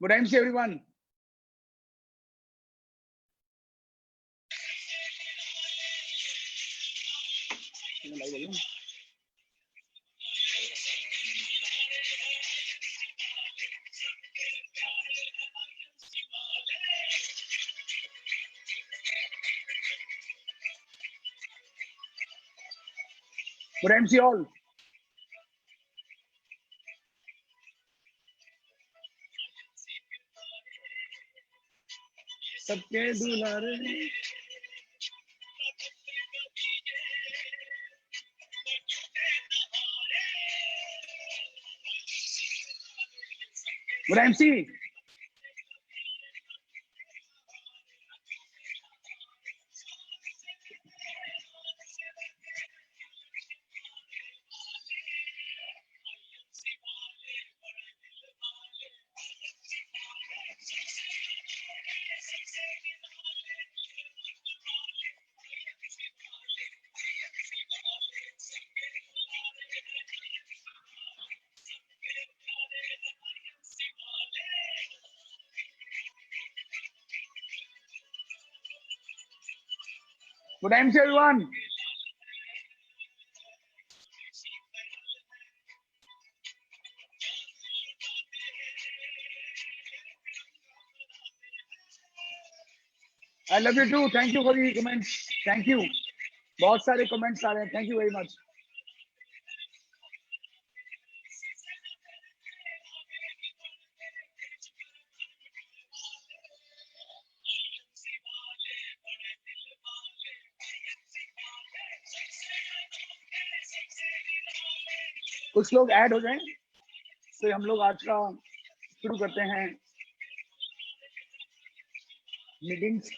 Good MC everyone. Good MC all. सबके दुलारे Good MC. Good MC everyone. I love you too. Thank you for the comments. Thank you. बहुत सारे comments आ रहे हैं. Thank you very much. कुछ लोग add हो जाएं तो हम लोग आज का शुरू करते हैं मीटिंग्स।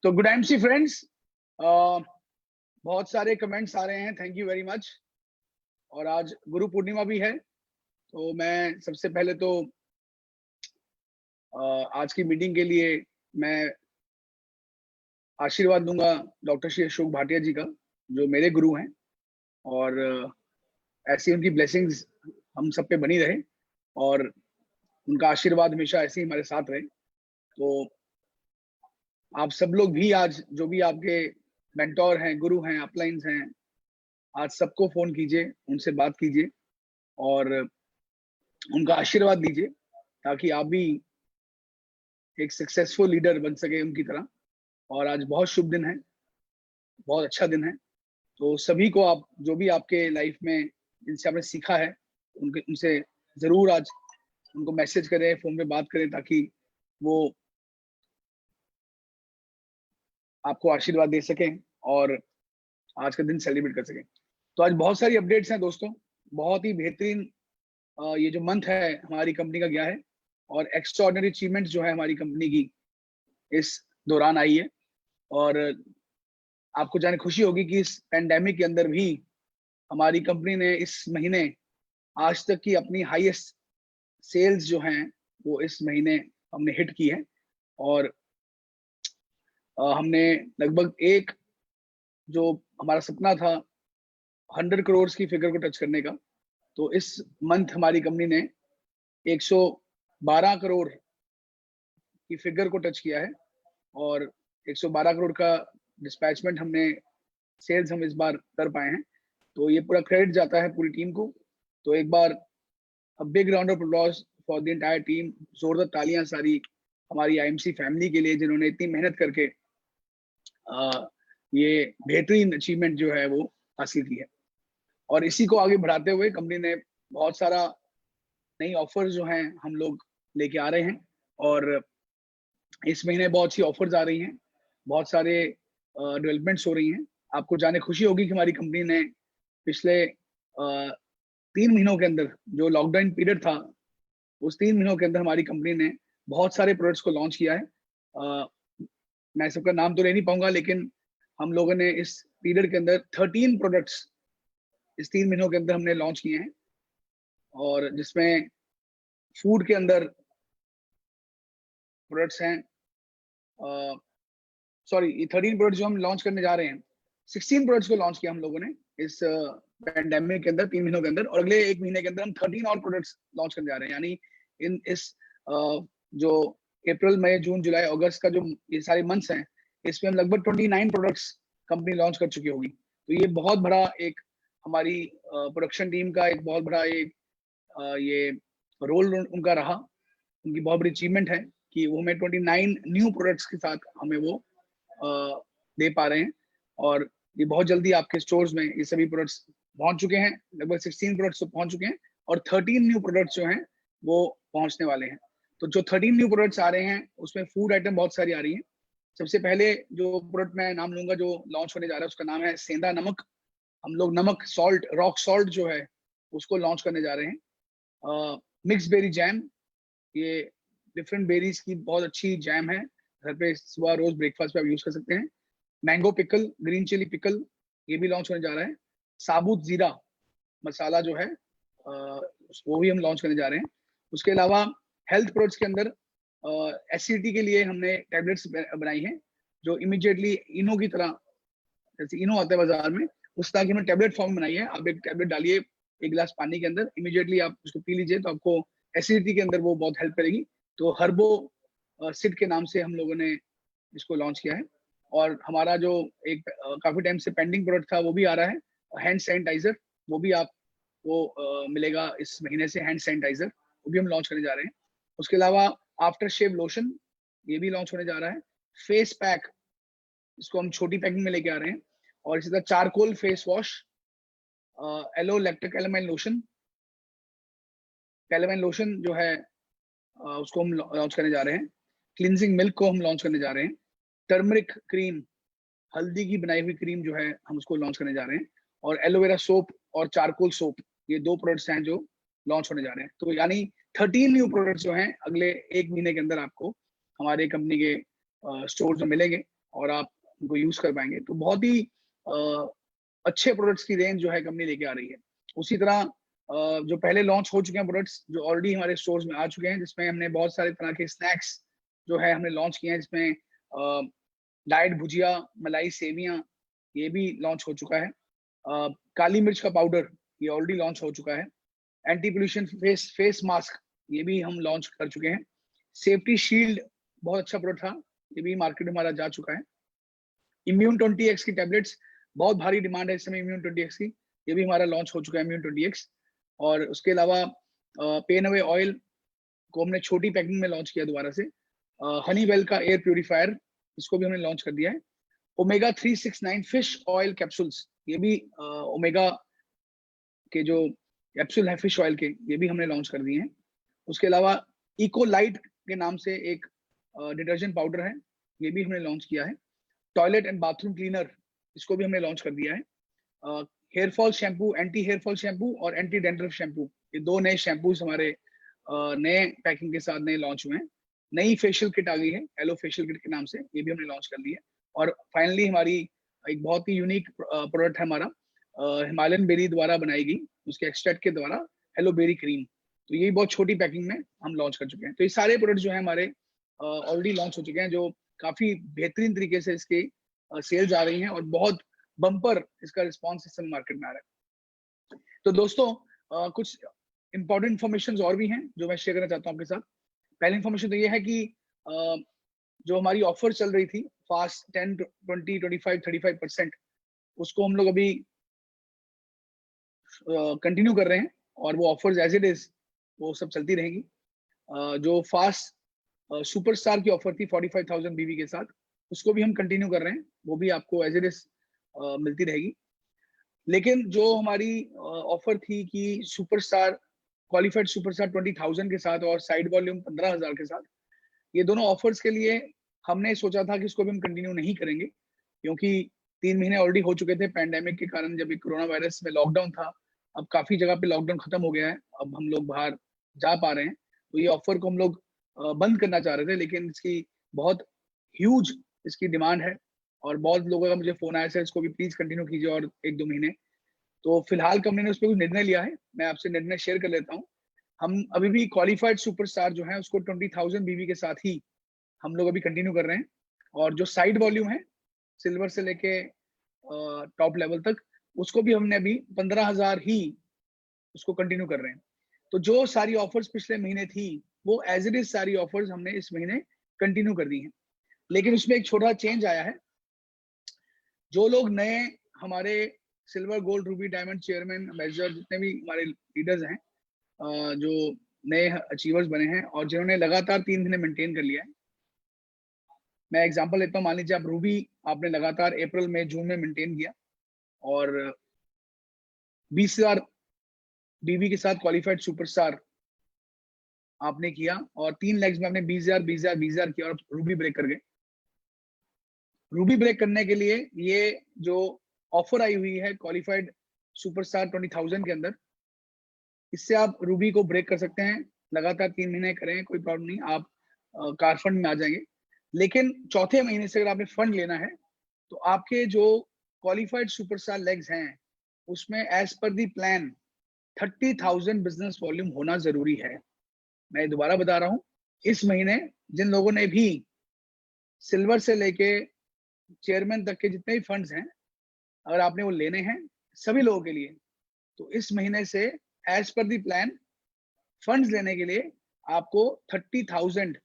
तो गुड एमसी फ्रेंड्स, बहुत सारे कमेंट्स आ रहे हैं. Thank you very much. और आज गुरु पूर्णिमा भी है, तो मैं सबसे पहले तो आज की मीटिंग के लिए मैं आशीर्वाद दूंगा डॉक्टर श्री अशोक भाटिया जी का, जो मेरे गुरु हैं, और ऐसी उनकी ब्लेसिंग्स हम सब पे बनी रहे और उनका आशीर्वाद हमेशा ऐसे ही हमारे साथ रहे. तो आप सब लोग भी आज जो भी आपके मेंटोर हैं, गुरु हैं, अपलाइंस हैं, आज सबको फोन कीजिए, उनसे बात कीजिए और उनका आशीर्वाद दीजिए, ताकि आप भी एक सक्सेसफुल लीडर बन सके उनकी तरह. और आज बहुत शुभ दिन है, बहुत अच्छा दिन है. तो सभी को आप जो भी आपके लाइफ में जिनसे आपने सीखा है उनसे जरूर आज उनको मैसेज करें, फोन पे बात करें, ताकि वो आपको आशीर्वाद दे सकें और आज का दिन सेलिब्रेट कर सकें. तो आज बहुत सारी अपडेट्स हैं दोस्तों. बहुत ही बेहतरीन ये जो मंथ है हमारी कंपनी का गया है और एक्स्ट्राऑर्डिनरी अचीवमेंट जो है हमारी कंपनी की इस दौरान आई है. और आपको जाने खुशी होगी कि इस पेंडेमिक के अंदर भी हमारी कंपनी ने इस महीने आज तक की अपनी हाईएस्ट सेल्स जो हैं वो इस महीने हमने हिट की है. और हमने लगभग एक जो हमारा सपना था 100 करोड़ की फिगर को टच करने का, तो इस मंथ हमारी कंपनी ने 112 करोड़ की फिगर को टच किया है. और 112 करोड़ का डिस्पैचमेंट हमने सेल्स हम इस बार कर पाए हैं. तो ये पूरा क्रेडिट जाता है पूरी टीम को. तो एक बार big round of applause for the entire team. जोरदार तालियां सारी हमारी आईएमसी फैमिली के लिए, जिन्होंने इतनी मेहनत करके ये बेहतरीन अचीवमेंट जो है वो हासिल की है. और इसी को आगे बढ़ाते हुए कंपनी ने बहुत सारा नई ऑफर्स जो हैं हम लोग लेके आ रहे हैं. और इस महीने बहुत सी ऑफर्स आ रही हैं, बहुत सारे डेवलपमेंट्स हो रही हैं. आपको जाने खुशी होगी कि हमारी कंपनी ने पिछले 3 महीनों के अंदर जो लॉकडाउन पीरियड था, उस 3 महीनों के अंदर हमारी कंपनी ने बहुत सारे प्रोडक्ट्स को लॉन्च किया है। मैं सबका नाम तो ले नहीं पाऊंगा, लेकिन हम लोगों ने इस पीरियड के अंदर 13 प्रोडक्ट्स इस 3 महीनों के अंदर हमने लॉन्च किए हैं, और जिसमें फूड के अंदर प्रोडक्ट्स हैं। सॉरी, ये 13 प्रोडक्ट्स जो हम लॉन्च करने जा रहे हैं, 16 प्रोडक्ट्स को लॉन्च किया हम लोगों ने इस पैंडेमिक के अंदर 3 महीनों के अंदर, और अगले 1 महीने के अंदर हम 13 और प्रोडक्ट्स लॉन्च करने जा रहे हैं। यानी इस जो अप्रैल, मई, जून, जुलाई, अगस्त का जो ये सारे मंथ्स हैं, इसमें हम लगभग 29 प्रोडक्ट्स कंपनी लॉन्च कर चुकी होगी। तो ये बहुत बड़ा एक हमारी प्रोडक्शन टीम का एक बहुत बड़ा एक ये रोल उनका रहा, उनकी बहुत बड़ी अचीवमेंट है कि वो हमें 29 न्यू प्रोडक्ट्स के साथ हमें वो दे पा रहे हैं। और ये बहुत जल्दी आपके स्टोर्स में ये सभी प्रोडक्ट्स पहुंच चुके हैं। लगभग 16 प्रोडक्ट्स तो पहुंच चुके हैं, और 13 न्यू प्रोडक्ट्स जो हैं वो पहुंचने वाले हैं। तो जो 13 न्यू प्रोडक्ट्स आ रहे हैं, उसमें फूड आइटम बहुत सारी आ रही हैं। सबसे पहले जो प्रोडक्ट मैं नाम लूंगा जो लॉन्च होने जा रहा है, उसका नाम है सेंधा नमक। हम लोग नमक, सॉल्ट, रॉक सॉल्ट जो है उसको लॉन्च करने जा रहे हैं। मिक्स बेरी जैम, ये डिफरेंट बेरीज की बहुत अच्छी जैम है, घर पे सुबह रोज ब्रेकफास्ट पे आप यूज कर सकते हैं। Mango pickle, green chilli pickle, ये भी लॉन्च होने जा रहा है। साबुत जीरा मसाला जो है वो भी हम लॉन्च करने जा रहे हैं। उसके अलावा हेल्थ प्रोडक्ट्स के अंदर एसिडिटी के लिए हमने टैबलेट्स बनाई हैं, जो इमिडिएटली इनो की तरह, जैसे इनो आता है बाजार में, उस तरह की हमने टैबलेट फॉर्म बनाई है। आप एक टैबलेट डालिए 1 गिलास पानी के अंदर, इमिडिएटली आप उसको पी लीजिए, तो आपको एसिडिटी के अंदर वो बहुत हेल्प करेगी। तो हर्बो सिड के नाम से हम लोगों ने इसको लॉन्च किया है। और हमारा जो एक काफी टाइम से पेंडिंग प्रोडक्ट था वो भी आ रहा है, हैंड सैनिटाइजर। वो भी आपको मिलेगा इस महीने से, हैंड सैनिटाइजर, वो भी हम लॉन्च करने जा रहे हैं। उसके अलावा आफ्टर शेव लोशन, ये भी लॉन्च होने जा रहा है। फेस पैक, इसको हम छोटी पैकिंग में लेके आ रहे हैं। और इसी तरह charcoal face wash, aloe lactic calamine lotion, calamine lotion जो है उसको हम लॉन्च करने जा रहे हैं। क्लिनजिंग मिल्क को हम लॉन्च करने जा रहे हैं। टर्मरिक क्रीम, हल्दी की बनाई हुई क्रीम जो है, हम उसको लॉन्च करने जा रहे हैं। और एलोवेरा सोप और चारकोल सोप, ये 2 प्रोडक्ट्स हैं जो लॉन्च होने जा रहे हैं। तो यानी 13 न्यू प्रोडक्ट्स जो हैं अगले 1 महीने के अंदर आपको हमारे कंपनी के स्टोर में मिलेंगे, और आप उनको यूज कर पाएंगे। तो बहुत ही अच्छे प्रोडक्ट्स की रेंज जो है कंपनी लेके आ रही है। उसी तरह जो पहले लॉन्च हो चुके हैं प्रोडक्ट्स जो ऑलरेडी हमारे स्टोर्स में आ चुके हैं, जिसमें हमने बहुत सारे तरह के स्नैक्स जो है हमने लॉन्च किए हैं, जिसमें डाइट भुजिया, मलाई सेवियां, ये भी लॉन्च हो चुका है। काली मिर्च का पाउडर, ये ऑलरेडी लॉन्च हो चुका है। एंटी पोल्यूशन फेस मास्क, ये भी हम लॉन्च कर चुके हैं। सेफ्टी शील्ड बहुत अच्छा प्रोडक्ट था, ये भी मार्केट में हमारा जा चुका है। इम्यून 20x की टैबलेट्स, बहुत भारी डिमांड है इस समय इम्यून 20x की, ये भी हमारा लॉन्च हो चुका है इम्यून 20x। और उसके अलावा पेन अवे ऑयल को हमने छोटी पैकिंग में लॉन्च किया दोबारा से। हनीवेल का एयर प्यूरिफायर, इसको भी हमने लॉन्च कर दिया है। ओमेगा 369 फिश ऑयल कैप्सूल्स, ये भी ओमेगा के जो कैप्सूल है फिश ऑयल के, ये भी हमने लॉन्च कर दिए हैं। उसके अलावा इको लाइट के नाम से एक डिटर्जेंट पाउडर है, ये भी हमने लॉन्च किया है। टॉयलेट एंड बाथरूम क्लीनर, इसको भी हमने लॉन्च कर दिया है। Hair fall shampoo, anti hair fall shampoo और एंटी डेंड्रफ शैम्पू, ये 2 नए शैम्पूज हमारे नए पैकिंग के साथ नए लॉन्च हुए हैं। नई फेशियल किट आ गई है, एलो फेशियल किट के नाम से, ये भी हमने लॉन्च कर दी है। और फाइनली हमारी एक बहुत ही यूनिक प्रोडक्ट है हमारा, हिमालयन बेरी द्वारा बनाई गई, उसके एक्सट्रैक्ट के द्वारा एलो बेरी क्रीम। तो ये बहुत छोटी पैकिंग में हम लॉन्च कर चुके हैं। तो ये सारे प्रोडक्ट जो है हमारे ऑलरेडी लॉन्च हो चुके हैं, जो काफी बेहतरीन तरीके से इसके सेल्स आ रही हैं, और बहुत बम्पर इसका रिस्पॉन्स इस समय मार्केट में आ रहा है। तो दोस्तों कुछ इंपॉर्टेंट इन्फॉर्मेशन और भी हैं जो मैं शेयर करना चाहता हूँ आपके साथ। पहली इन्फॉर्मेशन तो ये है कि जो हमारी ऑफर चल रही थी फास्ट 10, 20, 25, 35%, उसको हम लोग अभी कंटिन्यू कर रहे हैं, और वो ऑफर्स एज इट इज वो सब चलती रहेगी। जो फास्ट सुपरस्टार की ऑफर थी 45,000 बीवी के साथ, उसको भी हम कंटिन्यू कर रहे हैं, वो भी आपको एज इट इज मिलती रहेगी। लेकिन जो हमारी ऑफर थी कि सुपरस्टार, क्वालिफाइड सुपरस्टार 20,000 के साथ और साइड वॉल्यूम 15,000 के साथ, ये दोनों ऑफर्स के लिए हमने सोचा था कि इसको भी हम कंटिन्यू नहीं करेंगे, क्योंकि 3 महीने ऑलरेडी हो चुके थे पैंडेमिक के कारण, जब कोरोना वायरस में लॉकडाउन था, अब काफी जगह पे लॉकडाउन खत्म हो गया है, अब हम लोग बाहर जा पा रहे हैं, तो ये ऑफर को हम लोग बंद करना चाह रहे थे, लेकिन इसकी बहुत ह्यूज इसकी डिमांड है और बहुत लोगों का मुझे फोन आया सर इसको भी प्लीज कंटिन्यू कीजिए और 1-2 महीने। तो फिलहाल कंपनी ने उस पर कुछ निर्णय लिया है, मैं आपसे निर्णय शेयर कर लेता हूँ। हम अभी भी क्वालिफाइड सुपरस्टार जो है उसको 20,000 बीवी के साथ ही हम लोग अभी कंटिन्यू कर रहे हैं, और जो साइड वॉल्यूम है सिल्वर से लेके टॉप लेवल तक, उसको भी हमने अभी 15,000 ही उसको कंटिन्यू कर रहे हैं। तो जो सारी ऑफर्स पिछले महीने थी वो एज इट इज सारी ऑफर्स हमने इस महीने कंटिन्यू कर दी हैं, लेकिन उसमें एक छोटा चेंज आया है। जो लोग नए हमारे silver gold ruby diamond chairman major जितने भी हमारे लीडर्स हैं, जो नए अचीवर्स बने हैं और जिन्होंने लगातार 3 महीने मेंटेन कर लिया है, मैं एग्जांपल लेता हूँ। मान लीजिए आप रूबी आपने लगातार अप्रैल मई जून में मेंटेन किया और 20,000 बीबी के साथ क्वालिफाइड सुपरस्टार आपने किया और 3 लेग्स में आपने 20,000 20,000 20,000 किया और रूबी ब्रेक कर गए। रूबी ब्रेक करने के लिए ये जो ऑफर आई हुई है क्वालिफाइड सुपरस्टार 20,000 के अंदर, इससे आप रूबी को ब्रेक कर सकते हैं। लगातार 3 महीने करें कोई प्रॉब्लम नहीं, आप कार फंड में आ जाएंगे। लेकिन चौथे महीने से अगर आपने फंड लेना है तो आपके जो क्वालिफाइड सुपरस्टार लेग्स हैं उसमें as per the plan 30,000 business volume होना जरूरी है। मैं दोबारा बता रहा हूं, इस महीने जिन लोगों ने भी सिल्वर से लेके चेयरमैन तक के जितने भी फंड्स हैं अगर आपने वो लेने हैं सभी लोगों के लिए, तो इस महीने से as per the plan funds लेने के लिए आपको 30,000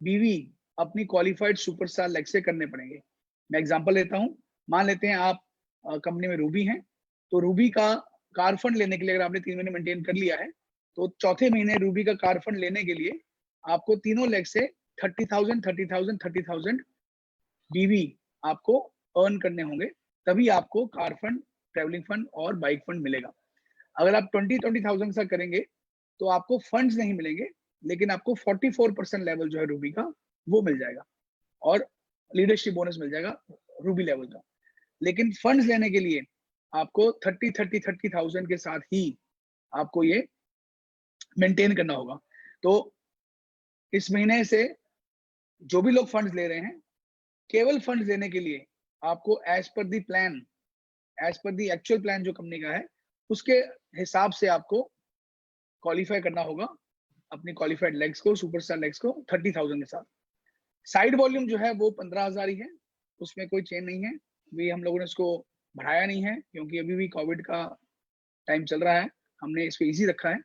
बीवी अपनी क्वालिफाइड सुपरस्टार लेग से करने पड़ेंगे। मैं एग्जांपल लेता हूं, मान लेते हैं आप कंपनी में रूबी हैं, तो रूबी का कार फंड लेने के लिए अगर आपने 3 महीने मेंटेन कर लिया है तो चौथे महीने रूबी का कार फंड लेने के लिए आपको तीनों लेग से 30,000 30,000 30,000 बीवी आपको अर्न करने होंगे, तभी आपको कार फंड, ट्रेवलिंग फंड और बाइक फंड मिलेगा। अगर आप 20,000 से करेंगे तो आपको फंड्स नहीं मिलेंगे, लेकिन आपको 44% लेवल जो है रूबी का वो मिल जाएगा और लीडरशिप बोनस मिल जाएगा रूबी लेवल का। लेकिन फंड्स लेने के लिए आपको 30,000 के साथ ही आपको ये मेंटेन करना होगा। तो इस महीने से जो भी लोग फंड्स ले रहे हैं, केवल फंड्स लेने के लिए आपको as per the plan, as per the actual plan जो कंपनी का है उसके हिसाब से आपको क्वालिफाई करना होगा अपनी क्वालिफाइड लेग्स को, सुपरस्टार लेग्स को 30,000 के साथ। साइड वॉल्यूम जो है वो 15,000 ही है, उसमें कोई चेंज नहीं है। भी हम लोगों ने इसको बढ़ाया नहीं है क्योंकि अभी भी कोविड का टाइम चल रहा है, हमने इसको इजी रखा है।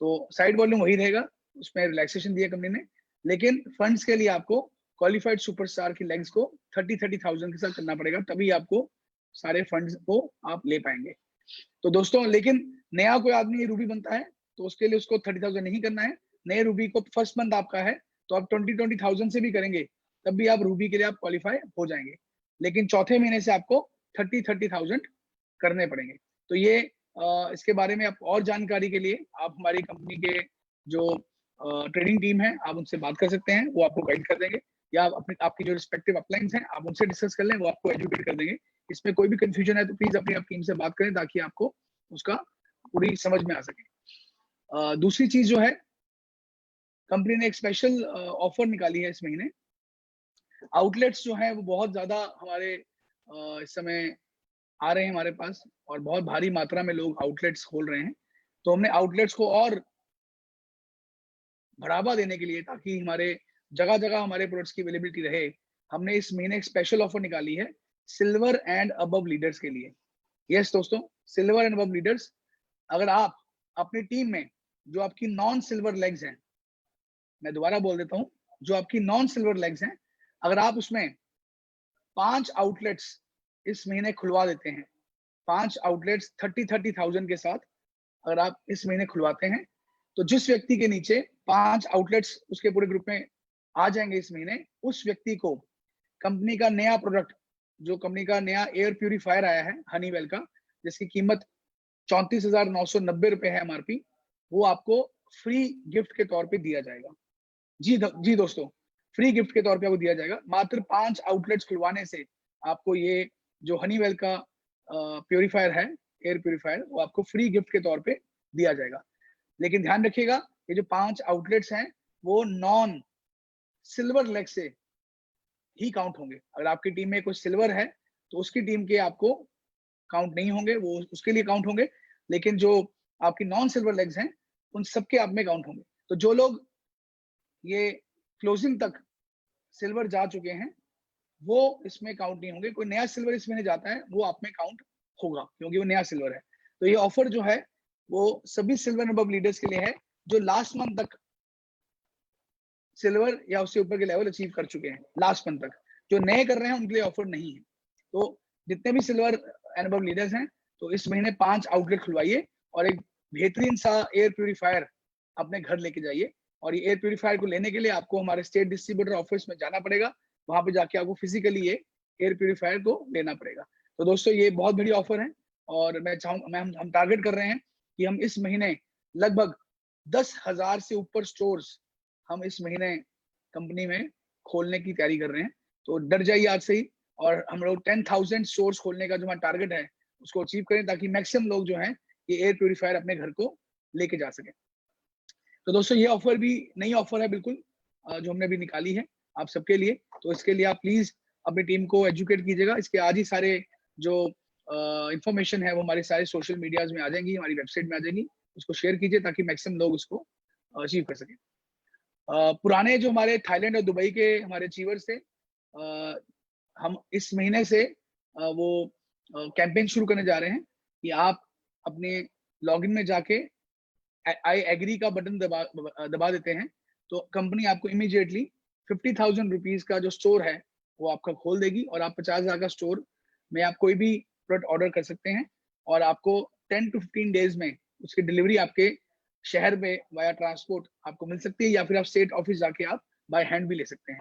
तो साइड वॉल्यूम वही रहेगा, उसमें रिलैक्सेशन दिया कंपनी ने, लेकिन फंड्स के लिए आपको क्वालिफाइड सुपरस्टार की लेग्स को 30,000 के साथ करना पड़ेगा, तभी आपको सारे फंड्स को आप ले पाएंगे। तो दोस्तों, लेकिन नया कोई आदमी रूबी बनता है तो उसके लिए उसको 30,000 नहीं करना है। नए रूबी को फर्स्ट मंथ आपका है तो आप 20,000 से भी करेंगे तब भी आप रूबी के लिए आप क्वालिफाई हो जाएंगे, लेकिन चौथे महीने से आपको 30,000 करने पड़ेंगे। तो ये इसके बारे में आप और जानकारी के लिए आप हमारी कंपनी के जो ट्रेडिंग टीम है आप उनसे बात कर सकते हैं, वो आपको गाइड कर देंगे, या आप अपने आपकी जो रिस्पेक्टिव अपलाइंस हैं आप उनसे डिस्कस कर लें, वो आपको एजुकेट कर देंगे। इसमें कोई भी कंफ्यूजन है तो प्लीज अपनी टीम से बात करें ताकि आपको उसका पूरी समझ में आ सके। दूसरी चीज जो है, कंपनी ने एक स्पेशल ऑफर निकाली है इस महीने। आउटलेट्स जो है वो बहुत ज्यादा हमारे इस समय आ रहे हैं हमारे पास और बहुत भारी मात्रा में लोग आउटलेट्स खोल रहे हैं, तो हमने आउटलेट्स को और बढ़ावा देने के लिए ताकि हमारे जगह जगह हमारे प्रोडक्ट्स की अवेलेबिलिटी रहे, हमने इस महीने एक स्पेशल ऑफर निकाली है सिल्वर एंड अबव लीडर्स के लिए। यस दोस्तों, सिल्वर एंड अबव लीडर्स, अगर आप अपनी टीम में जो आपकी नॉन सिल्वर लेग्स हैं, मैं दोबारा बोल देता हूं, जो आपकी नॉन सिल्वर लेग्स हैं, अगर आप उसमें 5 आउटलेट्स इस महीने खुलवा देते हैं, 5 आउटलेट्स 30,000 के साथ अगर आप इस महीने खुलवाते हैं, तो जिस व्यक्ति के नीचे 5 आउटलेट्स उसके पूरे ग्रुप में आ जाएंगे इस महीने, उस व्यक्ति को कंपनी का नया प्रोडक्ट, जो कंपनी का नया एयर प्यूरिफायर आया है हनीवेल का, जिसकी कीमत 34,990 रुपए है एमआरपी, वो आपको फ्री गिफ्ट के तौर पे दिया जाएगा। जी दोस्तों, फ्री गिफ्ट के तौर पे आपको दिया जाएगा। मात्र 5 आउटलेट्स खुलवाने से आपको ये जो हनीवेल का प्यूरिफायर है एयर प्यूरिफायर वो आपको फ्री गिफ्ट के तौर पे दिया जाएगा। लेकिन ध्यान रखिएगा, ये जो 5 आउटलेट्स हैं वो नॉन सिल्वर लेग से ही काउंट होंगे। अगर आपकी टीम में कोई सिल्वर है तो उसकी टीम के आपको काउंट नहीं होंगे, वो उसके लिए काउंट होंगे। लेकिन जो आपकी नॉन सिल्वर लेग्स हैं उन सबके आप में काउंट होंगे। तो जो लोग ये क्लोजिंग तक सिल्वर जा चुके हैं वो इसमें काउंट नहीं होंगे। कोई नया सिल्वर इसमें नहीं जाता है वो आप में काउंट होगा, क्योंकि वो नया सिल्वर है। तो ये ऑफर जो है वो सभी सिल्वर अबव लीडर्स के लिए है जो लास्ट मंथ तक सिल्वर या उससे ऊपर के लेवल अचीव कर चुके हैं लास्ट मंथ तक। जो नए कर रहे हैं उनके लिए ऑफर नहीं है। तो जितने भी सिल्वर एंड अबव लीडर्स हैं तो इस महीने 5 आउटलेट खुलवाइए और एक बेहतरीन सा एयर प्यूरिफायर अपने घर लेके जाइए। और ये एयर प्यूरिफायर को लेने के लिए आपको हमारे स्टेट डिस्ट्रीब्यूटर ऑफिस में जाना पड़ेगा। वहां पे जाके आपको फिजिकली ये एयर प्यूरिफायर को लेना पड़ेगा। तो दोस्तों ये बहुत बड़ी ऑफर है और मैं चाहूंगा, हम टारगेट कर रहे हैं कि हम इस महीने लगभग 10,000 से ऊपर स्टोर्स हम इस महीने कंपनी में खोलने की तैयारी कर रहे हैं। तो डर जाइए आज से ही, और हम लोग 10,000 स्टोर्स खोलने का जो हमारा टारगेट है उसको अचीव करें ताकि मैक्सिमम लोग जो हैं ये एयर प्यूरिफायर अपने घर को लेके जा सके। तो दोस्तों ये ऑफर भी नई ऑफर है बिल्कुल, जो हमने अभी निकाली है आप सबके लिए। तो इसके लिए आप प्लीज अपनी टीम को एजुकेट कीजिएगा। इसके आज ही सारे जो इंफॉर्मेशन है वो हमारे सारे सोशल मीडियाज में आ जाएंगी, हमारी वेबसाइट में आ जाएंगी। उसको शेयर कीजिए ताकि मैक्सिमम लोग उसको अचीव कर सकें। पुराने जो हमारे थाईलैंड और दुबई के हमारे अचीवर्स थे, हम इस महीने से वो कैंपेन शुरू करने जा रहे हैं कि आप अपने लॉगिन में जाके आई एग्री का बटन दबा देते हैं तो कंपनी आपको इमीडिएटली 50,000 रुपीज का जो स्टोर है वो आपका खोल देगी और आप 50,000 का स्टोर में आप कोई भी प्रोडक्ट ऑर्डर कर सकते हैं और आपको 10 to 15 डेज में उसकी डिलीवरी आपके शहर में वाया ट्रांसपोर्ट आपको मिल सकती है, या फिर आप स्टेट ऑफिस जाके आप बाय हैंड भी ले सकते हैं।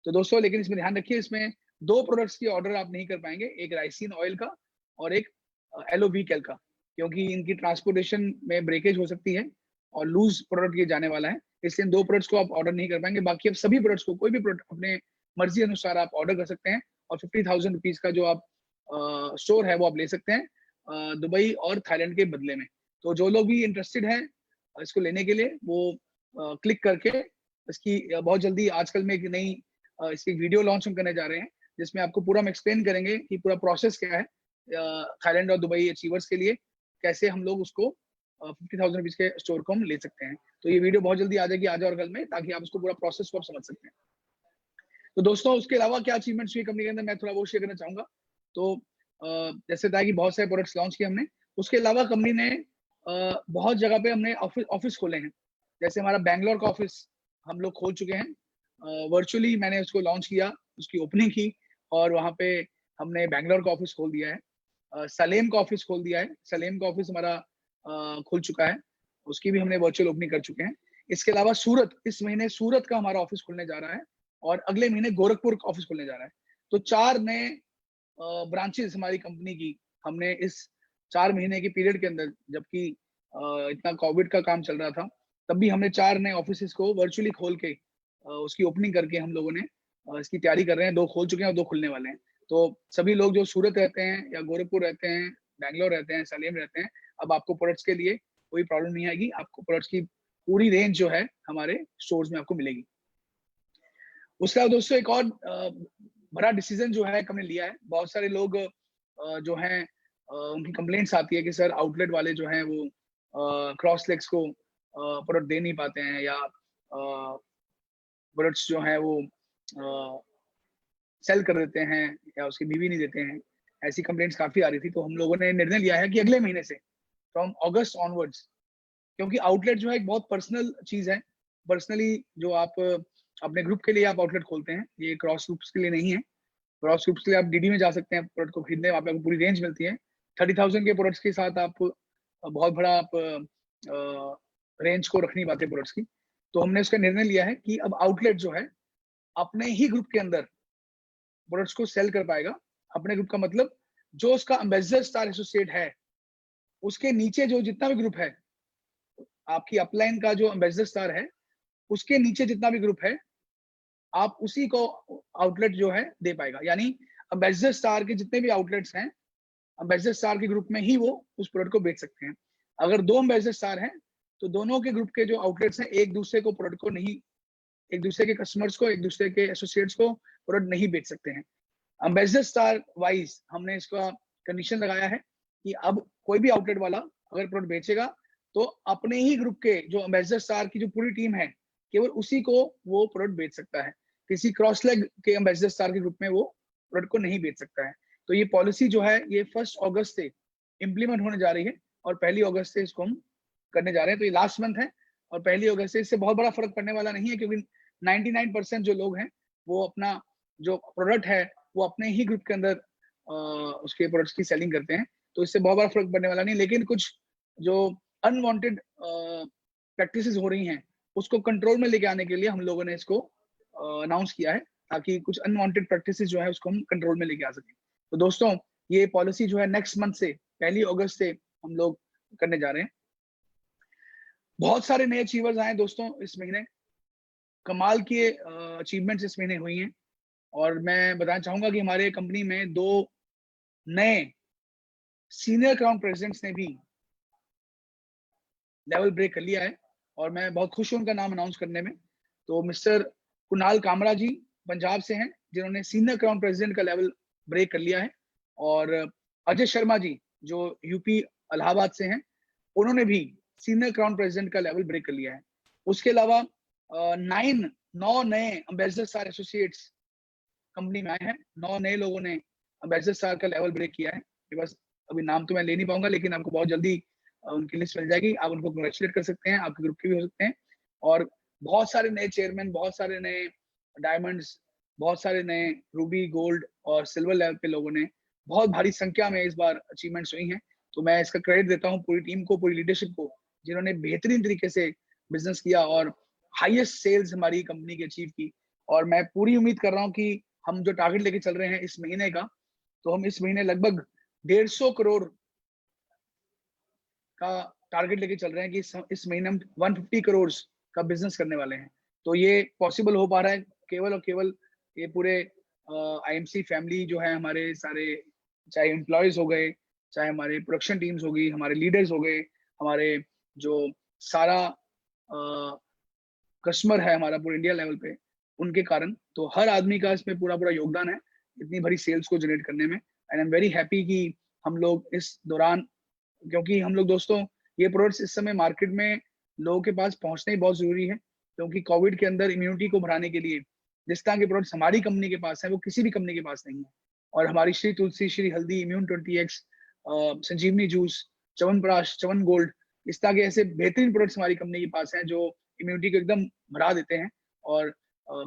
तो दोस्तों लेकिन इसमें ध्यान रखिए, इसमें 2 प्रोडक्ट्स की ऑर्डर आप नहीं कर पाएंगे, एक राइसिन ऑयल का और एक एलोवी कैल का, क्योंकि इनकी ट्रांसपोर्टेशन में ब्रेकेज हो सकती है और लूज प्रोडक्ट ये जाने वाला है। इसलिए इन 2 प्रोडक्ट्स को आप ऑर्डर नहीं कर पाएंगे। बाकी आप सभी प्रोडक्ट्स को, कोई भी प्रोडक्ट अपने मर्जी अनुसार आप ऑर्डर कर सकते हैं और 50,000 रुपीज का जो आप स्टोर है वो आप ले सकते हैं दुबई और थाईलैंड के बदले में। तो जो लोग भी इंटरेस्टेड हैं इसको लेने के लिए वो क्लिक करके इसकी बहुत जल्दी आजकल में एक नई इसकी वीडियो लॉन्च हम करने जा रहे हैं जिसमें आपको पूरा हम एक्सप्लेन करेंगे कि पूरा प्रोसेस क्या है थाईलैंड और दुबई अचीवर्स के लिए, कैसे हम लोग उसको 50,000 रुपीज के स्टोर को हम ले सकते हैं। तो ये वीडियो बहुत जल्दी आ जाएगी आज और कल में, ताकि आप उसको पूरा प्रोसेस को आप समझ सकते हैं। तो दोस्तों उसके अलावा क्या अचीवमेंट्स हुई कंपनी के अंदर मैं थोड़ा वो शेयर करना चाहूंगा। तो जैसे था कि बहुत सारे प्रोडक्ट्स लॉन्च किए हमने, उसके अलावा कंपनी ने बहुत जगह पे हमने ऑफिस खोले हैं। जैसे हमारा बैंगलोर का ऑफिस हम लोग खोल चुके हैं वर्चुअली, मैंने उसको लॉन्च किया, उसकी ओपनिंग की और वहाँ पे हमने बैंगलोर का ऑफिस खोल दिया है। सलेम का ऑफिस खोल दिया है, सलेम का ऑफिस हमारा खुल चुका है, उसकी भी हमने वर्चुअल ओपनिंग कर चुके हैं। इसके अलावा सूरत, इस महीने सूरत का हमारा ऑफिस खुलने जा रहा है और अगले महीने गोरखपुर का ऑफिस खुलने जा रहा है। तो 4 नए ब्रांचेस हमारी कंपनी की हमने इस 4 महीने के पीरियड के अंदर, जबकि इतना कोविड का काम चल रहा था, तब भी हमने 4 नए ऑफिस को वर्चुअली खोल के उसकी ओपनिंग करके हम लोगों ने इसकी तैयारी कर रहे हैं। 2 खोल चुके हैं और 2 खुलने वाले हैं। तो सभी लोग जो सूरत रहते हैं या गोरखपुर रहते हैं, बैंगलोर रहते हैं, सलेम रहते हैं, अब आपको प्रोडक्ट्स के लिए कोई प्रॉब्लम नहीं आएगी। आपको प्रोडक्ट्स की पूरी रेंज जो है हमारे स्टोर्स में आपको मिलेगी। उसके बाद दोस्तों एक और बड़ा डिसीजन जो है हमने लिया है। बहुत सारे लोग जो हैं उनकी कंप्लेंट्स आती है कि सर आउटलेट वाले जो हैं वो क्रॉस लेग्स को प्रोडक्ट दे नहीं पाते हैं, या प्रोडक्ट्स जो हैं वो सेल कर देते हैं या उसकी बीवी नहीं देते हैं। ऐसी कंप्लेंट्स काफी आ रही थी। तो हम लोगों ने निर्णय लिया है कि अगले महीने से, फ्रॉम अगस्त ऑनवर्ड्स, क्योंकि आउटलेट जो है एक बहुत पर्सनल चीज है, पर्सनली जो आप अपने ग्रुप के लिए आप आउटलेट खोलते हैं, ये क्रॉस ग्रुप्स के लिए नहीं है। क्रॉस ग्रुप्स के लिए आप डीडी में जा सकते हैं प्रोडक्ट को खरीदने, वहाँ पे आपको पूरी रेंज मिलती है। 30,000 के प्रोडक्ट्स के साथ आप बहुत बड़ा आप रेंज को रख नहीं पाते प्रोडक्ट्स की। तो हमने उसका निर्णय लिया है कि अब आउटलेट जो है अपने ही ग्रुप के अंदर प्रोडक्ट्स को सेल कर पाएगा। अपने ग्रुप का मतलब जो उसका एम्बेसडर स्टार एसोसिएट है उसके नीचे जो जितना भी ग्रुप है, आपकी अपलाइन का जो एम्बेसडर स्टार है उसके नीचे जितना भी ग्रुप है, आप उसी को आउटलेट जो है दे पाएगा। यानी एम्बेसडर स्टार के जितने भी आउटलेट्स हैं एम्बेसडर स्टार के ग्रुप में ही वो उस प्रोडक्ट को बेच सकते हैं। अगर 2 एम्बेसडर स्टार हैं तो दोनों के ग्रुप के जो आउटलेट्स हैं एक दूसरे को प्रोडक्ट को नहीं, एक दूसरे के कस्टमर्स को, एक दूसरे के एसोसिएट्स को प्रोडक्ट नहीं बेच सकते हैं। एम्बेसडर स्टार वाइज हमने इसका कंडीशन लगाया है कि अब कोई भी आउटलेट वाला अगर प्रोडक्ट बेचेगा तो अपने ही ग्रुप के जो एम्बेसडर स्टार की जो पूरी टीम है केवल उसी को वो प्रोडक्ट बेच सकता है। किसी क्रॉस लेग के एम्बेसडर स्टार के ग्रुप में वो प्रोडक्ट को नहीं बेच सकता है। तो ये पॉलिसी जो है ये 1 अगस्त से इम्प्लीमेंट होने जा रही है और 1 अगस्त से इसको हम करने जा रहे हैं। तो ये लास्ट मंथ है और 1 अगस्त से इससे बहुत बड़ा फर्क पड़ने वाला नहीं है, क्योंकि 99% जो लोग हैं वो अपना जो प्रोडक्ट है वो अपने ही ग्रुप के अंदर उसके प्रोडक्ट्स की सेलिंग करते हैं। तो इससे बहुत बड़ा फर्क पड़ने वाला नहीं, लेकिन कुछ जो अनवांटेड प्रैक्टिसेस हो रही हैं उसको कंट्रोल में लेके आने के लिए हम लोगों ने इसको अनाउंस किया है, ताकि कुछ अनवांटेड प्रैक्टिसेस जो है उसको हम कंट्रोल में लेके आ सकें। तो दोस्तों ये पॉलिसी जो है नेक्स्ट मंथ से 1 अगस्त से हम लोग करने जा रहे हैं। बहुत सारे नए अचीवर्स आए दोस्तों इस महीने, कमाल की अचीवमेंट्स इस महीने हुई हैं। और मैं बताना चाहूंगा कि हमारे कंपनी में 2 नए सीनियर क्राउन प्रेसिडेंट्स ने भी लेवल ब्रेक कर लिया है और मैं बहुत खुश हूं उनका नाम अनाउंस करने में। तो मिस्टर कुणाल कामरा जी पंजाब से हैं जिन्होंने सीनियर क्राउन प्रेसिडेंट का लेवल ब्रेक कर लिया है, और अजय शर्मा जी जो यूपी इलाहाबाद से हैं उन्होंने भी सीनियर क्राउन प्रेसिडेंट का लेवल ब्रेक कर लिया है। उसके अलावा 9 नए एम्बेसडर स्टार एसोसिएट्स कंपनी में आए हैं। 9 नए लोगों ने एम्बेसडर स्टार का लेवल ब्रेक किया है। मेरे पास अभी नाम तो मैं ले नहीं पाऊंगा, लेकिन आपको बहुत जल्दी उनकी लिस्ट मिल जाएगी, आप उनको कंग्रेचुलेट कर सकते हैं, आपके ग्रुप के भी हो सकते हैं। और बहुत सारे नए चेयरमैन, बहुत सारे नए डायमंड्स, बहुत सारे नए रूबी, गोल्ड और सिल्वर लेवल पे लोगों ने बहुत भारी संख्या में इस बार अचीवमेंट्स हुई हैं। तो मैं इसका क्रेडिट देता हूँ पूरी टीम को, पूरी लीडरशिप को, जिन्होंने बेहतरीन तरीके से बिजनेस किया और हाईएस्ट सेल्स हमारी कंपनी की अचीव की। और मैं पूरी उम्मीद कर रहा हूँ कि हम जो टारगेट लेके चल रहे हैं इस महीने का, तो हम इस महीने लगभग 150 करोड़ का टारगेट लेके चल रहे हैं कि इस महीने हम 150 करोड़ का बिजनेस करने वाले हैं। तो ये पॉसिबल हो पा रहा है केवल और केवल ये पूरे आईएमसी फैमिली जो है, हमारे सारे, चाहे एम्प्लॉयज हो गए, चाहे हमारे प्रोडक्शन टीम्स हो गई, हमारे लीडर्स हो गए, हमारे जो सारा कस्टमर है हमारा पूरे इंडिया लेवल पे, उनके कारण। तो हर आदमी का इसमें पूरा पूरा योगदान है इतनी बड़ी सेल्स को जनरेट करने में। And I am very happy कि हम लोग इस दौरान, क्योंकि हम लोग दोस्तों ये प्रोडक्ट्स इस समय मार्केट में लोगों के पास पहुंचना ही बहुत जरूरी है, क्योंकि कोविड के अंदर इम्यूनिटी को बढ़ाने के लिए जिस तरह के प्रोडक्ट्स हमारी कंपनी के पास है वो किसी भी कंपनी के पास नहीं है। और हमारी श्री तुलसी, श्री हल्दी, इम्यून 20x, संजीवनी जूस, च्यवनप्राश, च्यवन गोल्ड, इस तरह के ऐसे बेहतरीन प्रोडक्ट्स हमारी कंपनी के पास हैं जो इम्यूनिटी को एकदम बढ़ा देते हैं और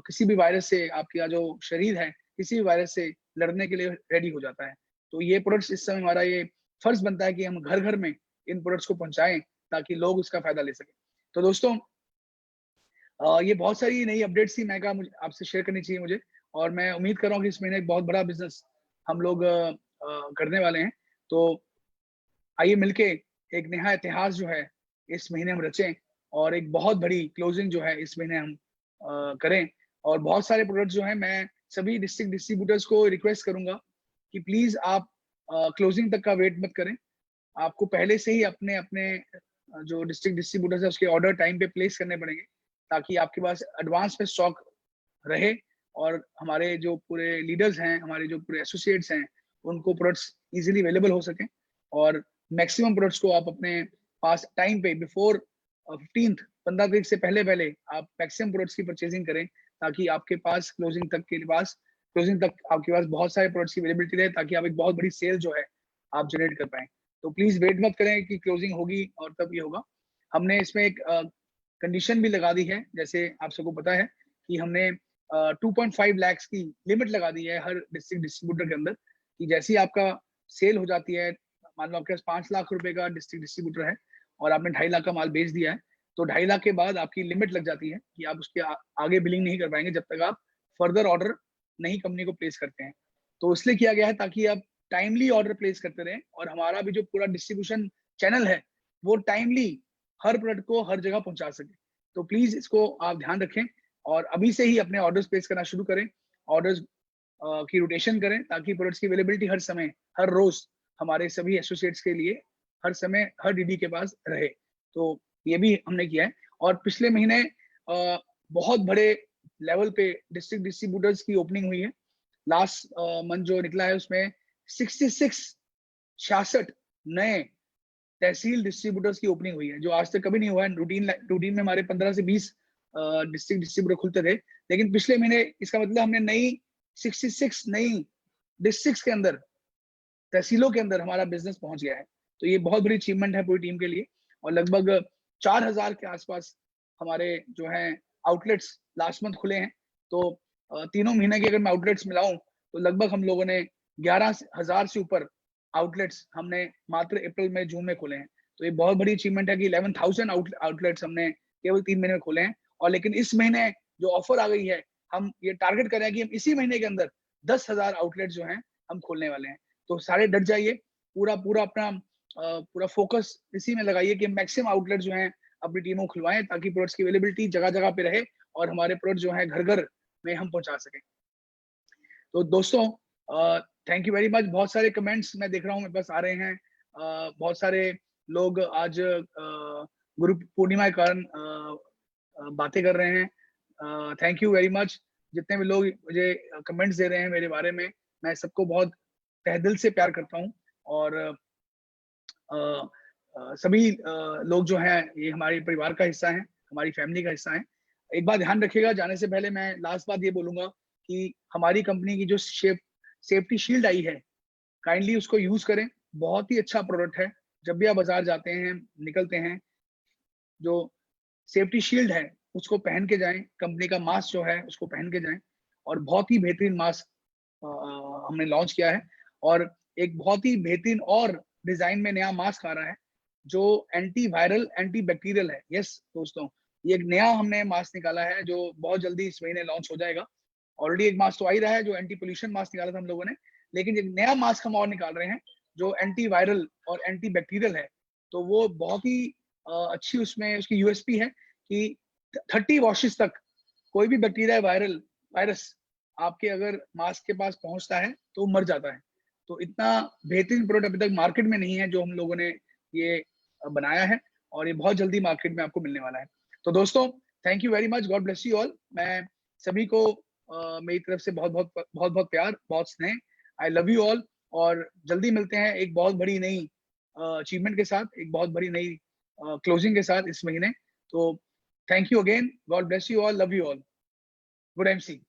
किसी भी वायरस से आपका जो शरीर है किसी भी वायरस से लड़ने के लिए रेडी हो जाता है। तो ये प्रोडक्ट्स इस समय हमारा ये फर्ज बनता है कि हम घर घर में इन प्रोडक्ट्स को पहुंचाएं ताकि लोग इसका फायदा ले सकें। तो दोस्तों ये बहुत सारी नई अपडेट्स थी, मैं कहा मुझे आपसे शेयर करनी चाहिए मुझे, और मैं उम्मीद कर रहा हूँ कि इस महीने एक बहुत बड़ा बिजनेस हम लोग करने वाले हैं। तो आइए मिलके एक नया इतिहास जो है इस महीने हम रचें और एक बहुत बड़ी क्लोजिंग जो है इस महीने हम करें। और बहुत सारे प्रोडक्ट्स जो है, मैं सभी डिस्ट्रिक्ट डिस्ट्रीब्यूटर्स को रिक्वेस्ट करूंगा कि प्लीज आप क्लोजिंग तक का वेट मत करें। आपको पहले से ही अपने अपने जो डिस्ट्रिक्ट डिस्ट्रीब्यूटर्स है उसके ऑर्डर टाइम पे प्लेस करने पड़ेंगे, ताकि आपके पास एडवांस में स्टॉक रहे और हमारे जो पूरे लीडर्स हैं, हमारे जो पूरे एसोसिएट्स हैं, उनको प्रोडक्ट्स इजीली अवेलेबल हो सकें। और मैक्सिमम प्रोडक्ट्स को आप अपने पास टाइम पे बिफोर 15 तारीख से पहले पहले आप मैक्सिमम प्रोडक्ट्स की परचेजिंग करें, ताकि आपके पास क्लोजिंग तक आपके पास बहुत सारे प्रोडक्ट्स की अवेलेबिलिटी रहे, ताकि आप एक बहुत बड़ी सेल जो है आप जनरेट कर पाए। तो प्लीज वेट मत करें कि क्लोजिंग होगी और तब ये होगा। हमने इसमें एक कंडीशन भी लगा दी है, जैसे आप सबको पता है कि हमने 2.5 लाख की लिमिट लगा दी है हर डिस्ट्रिक्ट डिस्ट्रीब्यूटर के अंदर, कि जैसे ही आपका सेल हो जाती है, मान लो आपके पास 5 लाख रुपए का डिस्ट्रिक्ट डिस्ट्रीब्यूटर है और आपने 2.5 लाख का माल बेच दिया है, तो 2.5 लाख के बाद आपकी लिमिट लग जाती है कि आप उसके आगे बिलिंग नहीं कर पाएंगे जब तक आप फर्दर ऑर्डर नहीं कंपनी को प्लेस करते हैं। तो इसलिए किया गया है ताकि आप टाइमली ऑर्डर प्लेस करते रहें और हमारा भी जो पूरा डिस्ट्रीब्यूशन चैनल है वो टाइमली हर प्रोडक्ट को हर जगह पहुंचा सके। तो प्लीज इसको आप ध्यान रखें और अभी से ही अपने ऑर्डर्स प्लेस करना शुरू करें, ऑर्डर्स की रोटेशन करें, ताकि प्रोडक्ट्स की अवेलेबिलिटी हर समय, हर रोज हमारे सभी एसोसिएट्स के लिए हर समय हर डीडी के पास रहे। तो ये भी हमने किया है। और पिछले महीने बहुत बड़े लेवल पे डिस्ट्रिक्ट डिस्ट्रीब्यूटर्स की ओपनिंग हुई है। लास्ट मंथ जो निकला है उसमें 66 नए तहसील डिस्ट्रीब्यूटर्स की ओपनिंग हुई है, जो आज तक कभी नहीं हुआ है। रूटीन में हमारे 15 से 20 डिस्ट्रिक्ट डिस्ट्रीब्यूटर खुलते थे, लेकिन पिछले महीने इसका मतलब हमने 66 नई डिस्ट्रिक्ट्स के अंदर, तहसीलों के अंदर हमारा बिजनेस पहुंच गया है। तो ये बहुत बड़ी अचीवमेंट है पूरी टीम के लिए। और लगभग 4000 के आसपास हमारे जो है आउटलेट्स लास्ट मंथ खुले हैं। तो तीनों महीने के अगर मैं आउटलेट्स मिलाऊं तो लगभग हम लोगों ने 11,000 से ऊपर आउटलेट्स हमने मात्र अप्रैल में जून में खोले हैं। तो ये बहुत बड़ी अचीवमेंट है कि 11,000 आउटलेट्स हमने केवल 3 महीने में खोले हैं। और लेकिन इस महीने जो ऑफर आ गई है, हम ये टारगेट कर रहे हैं कि हम इसी महीने के अंदर 10,000 आउटलेट्स जो हैं हम खोलने वाले हैं। तो सारे डट जाइए, पूरा अपना पूरा फोकस इसी में लगाइए कि मैक्सिमम आउटलेट जो हैं अपनी टीमों को खुलवाएं, ताकि प्रोडक्ट्स की अवेलेबिलिटी जगह जगह पे रहे और हमारे प्रोडक्ट जो है घर घर में हम पहुंचा सकें। तो दोस्तों थैंक यू वेरी मच। बहुत सारे कमेंट्स मैं देख रहा हूँ मेरे पास आ रहे हैं। बहुत सारे लोग आज गुरु पूर्णिमा के कारण बातें कर रहे हैं। Thank you very much. जितने भी लोग मुझे कमेंट्स दे रहे हैं मेरे बारे में, मैं सबको बहुत तहे दिल से प्यार करता हूँ। और सभी लोग जो हैं ये हमारे परिवार का हिस्सा हैं, हमारी फैमिली का हिस्सा हैं। एक बात ध्यान रखिएगा, जाने से पहले मैं लास्ट बात ये बोलूंगा कि हमारी कंपनी की जो सेफ्टी शील्ड आई है, काइंडली उसको यूज करें। बहुत ही अच्छा प्रोडक्ट है। जब भी आप बाजार जाते हैं, निकलते हैं, जो सेफ्टी शील्ड है उसको पहन के जाएं। कंपनी का मास्क जो है उसको पहन के जाएं। और बहुत ही बेहतरीन मास्क हमने लॉन्च किया है। और एक बहुत ही बेहतरीन और डिजाइन में नया मास्क आ रहा है जो एंटी वायरल एंटी बैक्टीरियल है। यस दोस्तों, ये एक नया हमने मास्क निकाला है जो बहुत जल्दी इस महीने लॉन्च हो जाएगा। ऑलरेडी एक मास्क तो आ ही रहा है जो एंटी पोल्यूशन मास्क निकाला था हम लोगों ने, लेकिन एक नया मास्क हम और निकाल रहे हैं जो एंटी वायरल और एंटी बैक्टीरियल है। तो वो बहुत ही अच्छी उसमें उसकी यूएसपी है कि 30 वॉशेस तक कोई भी बैक्टीरिया वायरस आपके अगर मास्क के पास पहुंचता है तो मर जाता है। तो इतना बेहतरीन प्रोडक्ट अभी तक मार्केट में नहीं है जो हम लोगों ने ये बनाया है, और ये बहुत जल्दी मार्केट में आपको मिलने वाला है। तो दोस्तों thank you very much, God bless you all. मैं सभी को मेरी तरफ से बहुत प्यार, बहुत स्नेह। I love you all. और जल्दी मिलते हैं एक बहुत बड़ी नई अचीवमेंट के साथ, एक बहुत बड़ी नई क्लोजिंग के साथ इस महीने। तो thank you again, God bless you all, love you all, good MC.